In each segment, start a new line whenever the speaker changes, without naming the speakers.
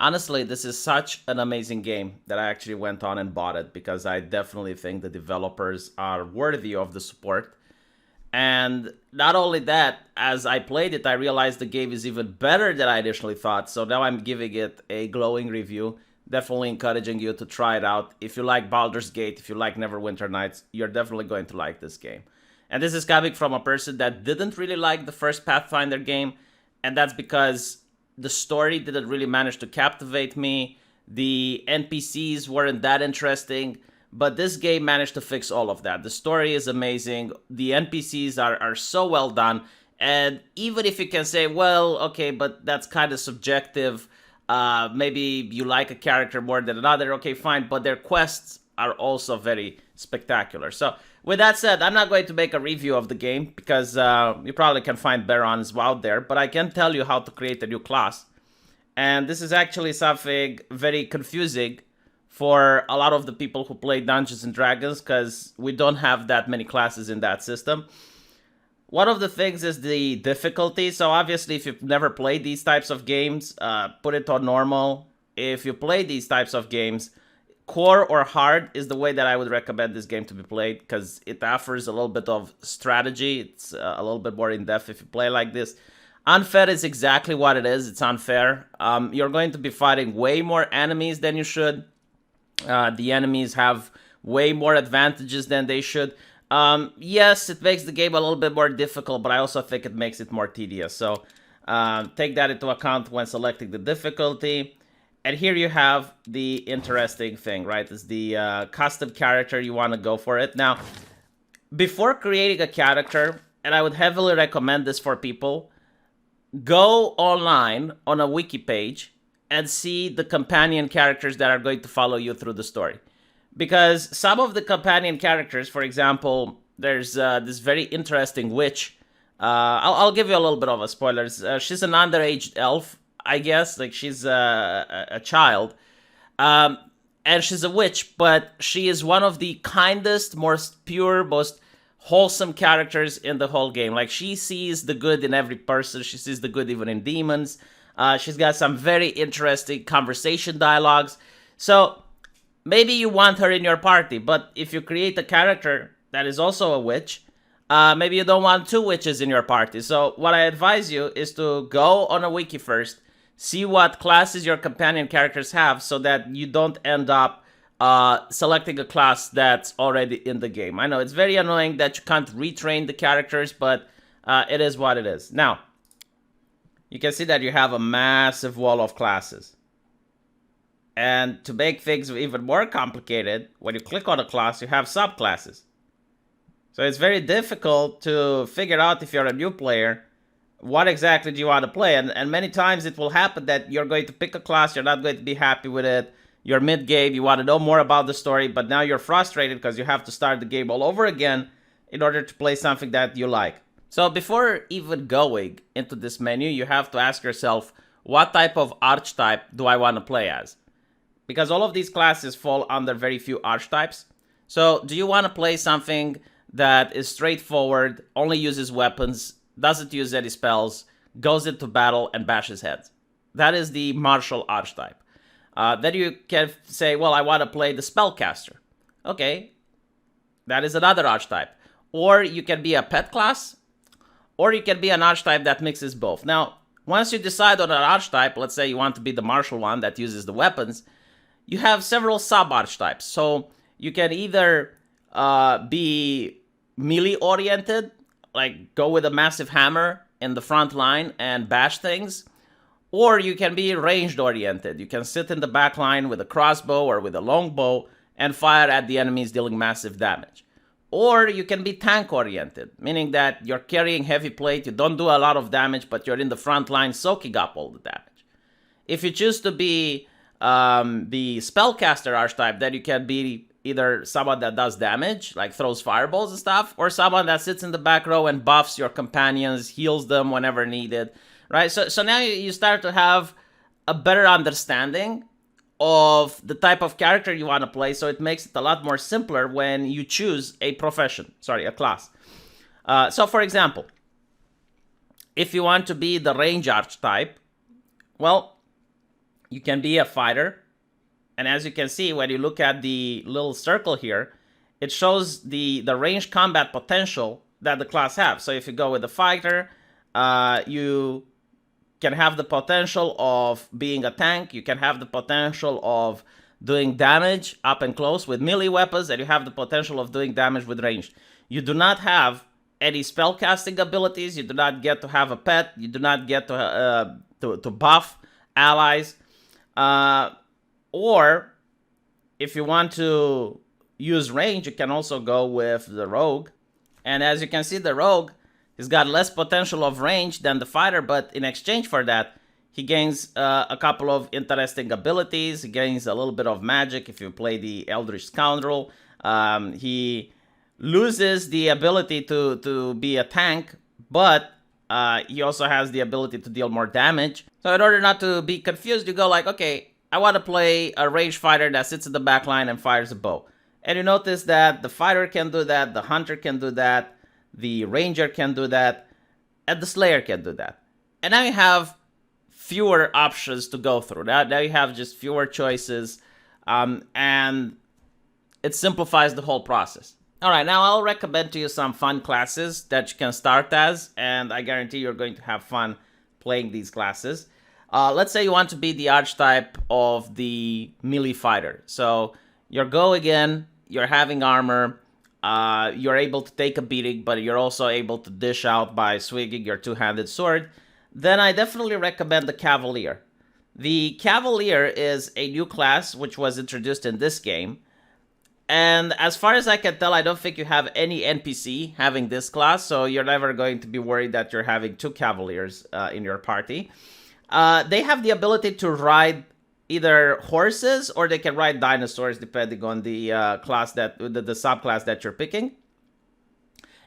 Honestly, this is such an amazing game that I actually went on and bought it because I definitely think the developers are worthy of the support. And not only that, as I played it, I realized the game is even better than I initially thought. So now I'm giving it a glowing review. Definitely encouraging you to try it out. If you like Baldur's Gate, if you like Neverwinter Nights, you're definitely going to like this game. And this is coming from a person that didn't really like the first Pathfinder game, and that's because the story didn't really manage to captivate me. The NPCs weren't that interesting, but this game managed to fix all of that. The story is amazing. The NPCs are so well done. And even if you can say, well, okay, but that's kind of subjective. Maybe you like a character more than another. Okay, fine. But their quests are also very spectacular. So with that said, I'm not going to make a review of the game because you probably can find Barons out there. But I can tell you how to create a new class. And this is actually something very confusing for a lot of the people who play Dungeons and Dragons because we don't have that many classes in that system. One of the things is the difficulty. So obviously, if you've never played these types of games, put it on normal. If you play these types of games, core or hard is the way that I would recommend this game to be played because it offers a little bit of strategy. It's a little bit more in-depth if you play like this. Unfair is exactly what it is. It's unfair. You're going to be fighting way more enemies than you should. The enemies have way more advantages than they should. Yes, it makes the game a little bit more difficult, but I also think it makes it more tedious. So take that into account when selecting the difficulty. And here you have the interesting thing, right? It's the custom character. You want to go for it. Now, before creating a character, and I would heavily recommend this for people, go online on a wiki page and see the companion characters that are going to follow you through the story. Because some of the companion characters, for example, there's this very interesting witch. I'll give you a little bit of a spoiler. She's an underage elf, I guess. Like, she's a child. And she's a witch, but she is one of the kindest, most pure, most wholesome characters in the whole game. Like, she sees the good in every person. She sees the good even in demons. She's got some very interesting conversation dialogues. So maybe you want her in your party, but if you create a character that is also a witch, maybe you don't want two witches in your party. So what I advise you is to go on a wiki first, see what classes your companion characters have so that you don't end up selecting a class that's already in the game. I know it's very annoying that you can't retrain the characters, but it is what it is. Now, you can see that you have a massive wall of classes. And to make things even more complicated, when you click on a class, you have subclasses. So it's very difficult to figure out if you're a new player, what exactly do you want to play? And many times it will happen that you're going to pick a class, you're not going to be happy with it, you're mid-game, you want to know more about the story, but now you're frustrated because you have to start the game all over again in order to play something that you like. So before even going into this menu, you have to ask yourself, what type of archetype do I want to play as? Because all of these classes fall under very few archetypes. So do you want to play something that is straightforward, only uses weapons, doesn't use any spells, goes into battle and bashes heads? That is the martial archetype. Then you can say, well, I want to play the spellcaster. Okay, that is another archetype. Or you can be a pet class, or you can be an archetype that mixes both. Now, once you decide on an archetype, let's say you want to be the martial one that uses the weapons, you have several sub-archetypes. So you can either be melee-oriented, like go with a massive hammer in the front line and bash things, or you can be ranged-oriented. You can sit in the back line with a crossbow or with a longbow and fire at the enemies, dealing massive damage. Or you can be tank-oriented, meaning that you're carrying heavy plate, you don't do a lot of damage, but you're in the front line soaking up all the damage. If you choose to be the spellcaster archetype, then you can be either someone that does damage, like throws fireballs and stuff, or someone that sits in the back row and buffs your companions, heals them whenever needed, right? So now you start to have a better understanding of the type of character you want to play, so it makes it a lot more simpler when you choose a class. So for example, if you want to be the range archetype, well, You can be a fighter. And as you can see, when you look at the little circle here, it shows the range combat potential that the class have. So if you go with the fighter, you can have the potential of being a tank. You can have the potential of doing damage up and close with melee weapons, and you have the potential of doing damage with range. You do not have any spellcasting abilities. You do not get to have a pet. You do not get to buff allies. Or if you want to use range, you can also go with the rogue. And as you can see, the rogue has got less potential of range than the fighter, but in exchange for that, he gains a couple of interesting abilities. He gains a little bit of magic if you play the Eldritch Scoundrel. He loses the ability to be a tank, but he also has the ability to deal more damage. So in order not to be confused, you go like, okay, I want to play a range fighter that sits in the back line and fires a bow. And you notice that the fighter can do that, the hunter can do that, the ranger can do that, and the slayer can do that. And now you have fewer options to go through. Now you have just fewer choices, and it simplifies the whole process. All right, now I'll recommend to you some fun classes that you can start as, and I guarantee you're going to have fun playing these classes. Let's say you want to be the archetype of the melee fighter. So you're go again, you're having armor, you're able to take a beating, but you're also able to dish out by swinging your two-handed sword. Then I definitely recommend the Cavalier. The Cavalier is a new class which was introduced in this game. And as far as I can tell, I don't think you have any NPC having this class, so you're never going to be worried that you're having two Cavaliers in your party. They have the ability to ride either horses or they can ride dinosaurs depending on the class that the subclass that you're picking.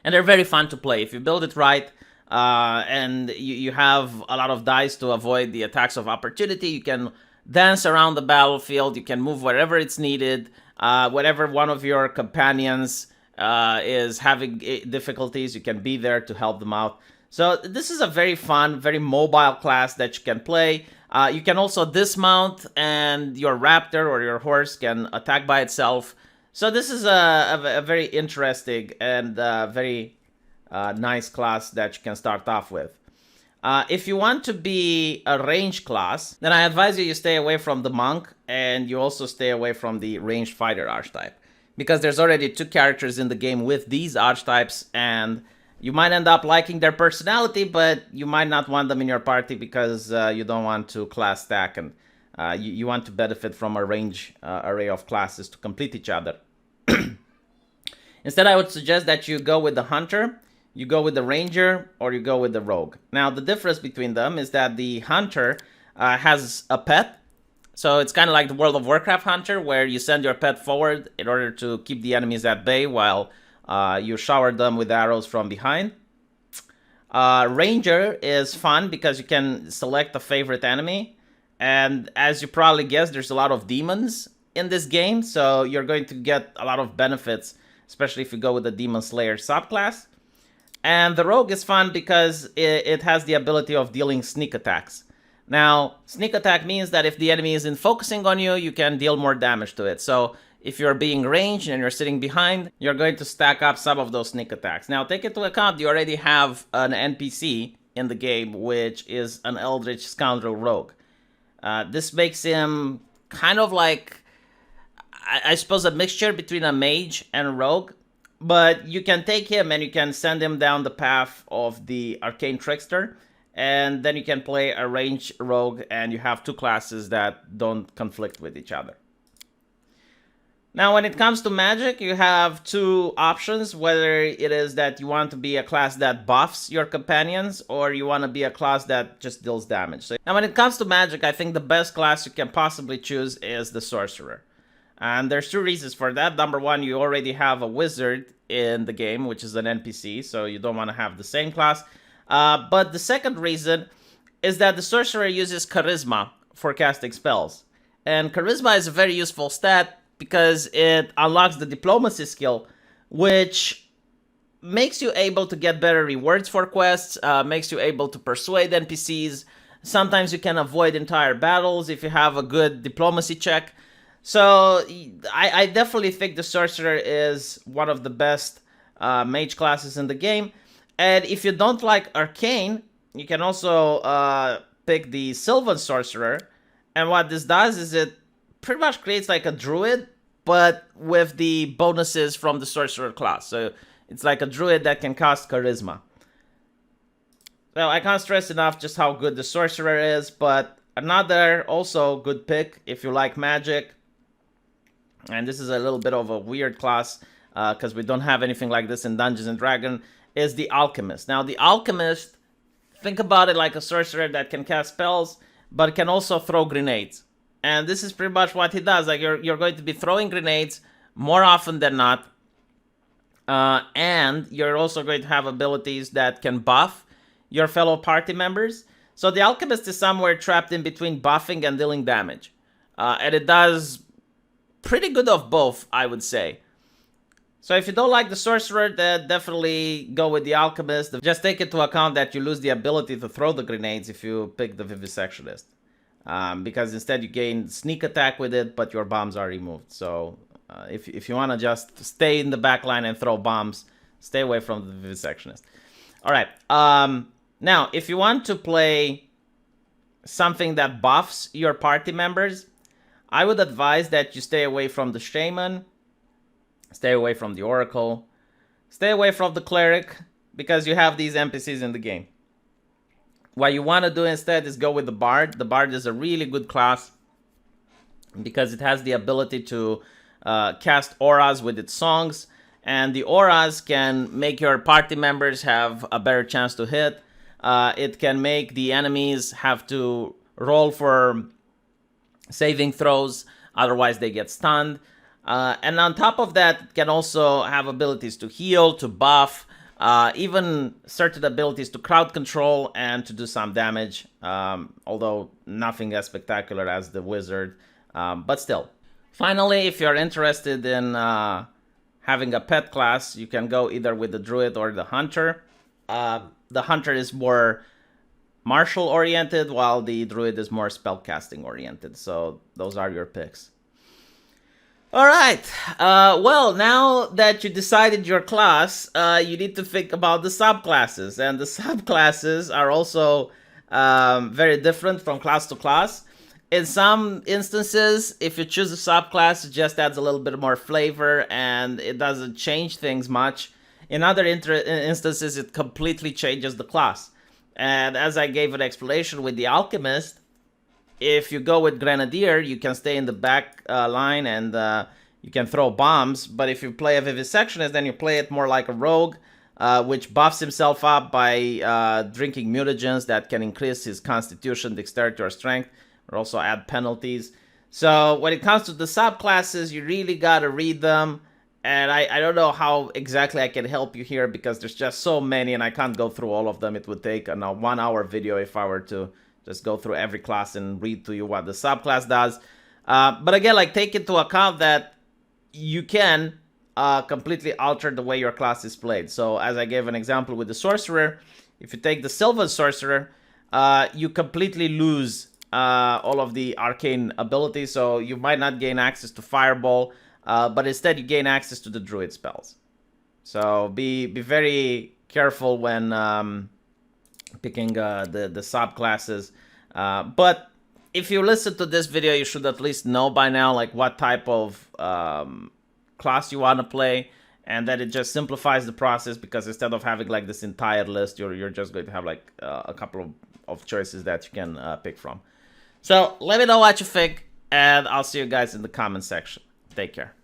And they're very fun to play. If you build it right, and you have a lot of dice to avoid the attacks of opportunity, you can dance around the battlefield, you can move wherever it's needed. Whenever one of your companions is having difficulties, you can be there to help them out. So this is a very fun, very mobile class that you can play. You can also dismount and your raptor or your horse can attack by itself. So this is a very interesting and very nice class that you can start off with. If you want to be a range class, then I advise you stay away from the monk and you also stay away from the ranged fighter archetype. Because there's already two characters in the game with these archetypes and you might end up liking their personality, but you might not want them in your party because you don't want to class stack and you want to benefit from a range array of classes to complete each other. Instead, I would suggest that you go with the hunter, you go with the ranger, or you go with the rogue. Now, the difference between them is that the hunter has a pet. So it's kind of like the World of Warcraft hunter, where you send your pet forward in order to keep the enemies at bay while you shower them with arrows from behind. Ranger is fun because you can select a favorite enemy. And as you probably guessed, there's a lot of demons in this game. So you're going to get a lot of benefits, especially if you go with the Demon Slayer subclass. And the rogue is fun because it has the ability of dealing sneak attacks. Now, sneak attack means that if the enemy isn't focusing on you, you can deal more damage to it. So if you're being ranged and you're sitting behind, you're going to stack up some of those sneak attacks. Now, take into account you already have an NPC in the game, which is an Eldritch Scoundrel Rogue. This makes him kind of like, I suppose, a mixture between a mage and a rogue. But you can take him and you can send him down the path of the Arcane Trickster. And then you can play a ranged rogue and you have two classes that don't conflict with each other. Now, when it comes to magic, you have two options, whether it is that you want to be a class that buffs your companions or you want to be a class that just deals damage. So, now, when it comes to magic, I think the best class you can possibly choose is the Sorcerer. And there's two reasons for that. Number one, you already have a wizard in the game, which is an NPC, so you don't want to have the same class. But the second reason is that the sorcerer uses charisma for casting spells. And charisma is a very useful stat because it unlocks the diplomacy skill, which makes you able to get better rewards for quests, makes you able to persuade NPCs, Sometimes you can avoid entire battles if you have a good diplomacy check. So I definitely think the Sorcerer is one of the best mage classes in the game. And if you don't like Arcane, you can also pick the Sylvan Sorcerer. And what this does is it pretty much creates like a Druid, but with the bonuses from the Sorcerer class. So it's like a Druid that can cast Charisma. Well, I can't stress enough just how good the Sorcerer is, but another also good pick if you like magic. And this is a little bit of a weird class because we don't have anything like this in Dungeons and Dragons, is the Alchemist. Now, the Alchemist, think about it like a sorcerer that can cast spells, but can also throw grenades. And this is pretty much what he does. Like, you're going to be throwing grenades more often than not. And you're also going to have abilities that can buff your fellow party members. So the Alchemist is somewhere trapped in between buffing and dealing damage. And it does pretty good of both, I would say. So if you don't like the Sorcerer, then definitely go with the Alchemist. Just take into account that you lose the ability to throw the grenades if you pick the Vivisectionist. Because instead you gain sneak attack with it, but your bombs are removed. So if you want to just stay in the back line and throw bombs, stay away from the Vivisectionist. Alright, now if you want to play something that buffs your party members, I would advise that you stay away from the Shaman, stay away from the Oracle, stay away from the Cleric, because you have these NPCs in the game. What you want to do instead is go with the Bard. The Bard is a really good class because it has the ability to cast auras with its songs, and the auras can make your party members have a better chance to hit. It can make the enemies have to roll for saving throws, otherwise they get stunned. And on top of that, it can also have abilities to heal, to buff, even certain abilities to crowd control and to do some damage, although nothing as spectacular as the Wizard, but still. Finally, if you're interested in having a pet class, you can go either with the Druid or the Hunter. The Hunter is more martial oriented, while the Druid is more spellcasting oriented. So those are your picks. All right. Well, now that you decided your class, you need to think about the subclasses, and the subclasses are also very different from class to class. In some instances, if you choose a subclass, it just adds a little bit more flavor and it doesn't change things much. In other instances, it completely changes the class. And as I gave an explanation with the Alchemist, if you go with Grenadier, you can stay in the back line and you can throw bombs. But if you play a Vivisectionist, then you play it more like a rogue, which buffs himself up by drinking mutagens that can increase his constitution, dexterity, or strength, or also add penalties. So when it comes to the subclasses, you really gotta read them. And I don't know how exactly I can help you here because there's just so many and I can't go through all of them. It would take a 1 hour video if I were to just go through every class and read to you what the subclass does. But again, like, take into account that you can completely alter the way your class is played. So as I gave an example with the Sorcerer, if you take the Sylvan Sorcerer, you completely lose all of the arcane abilities. So you might not gain access to Fireball, but instead you gain access to the Druid spells. So be very careful when picking the subclasses. But if you listen to this video, you should at least know by now like what type of class you want to play, and that it just simplifies the process because instead of having like this entire list, you're just going to have like a couple of choices that you can pick from. So let me know what you think, and I'll see you guys in the comment section. Take care.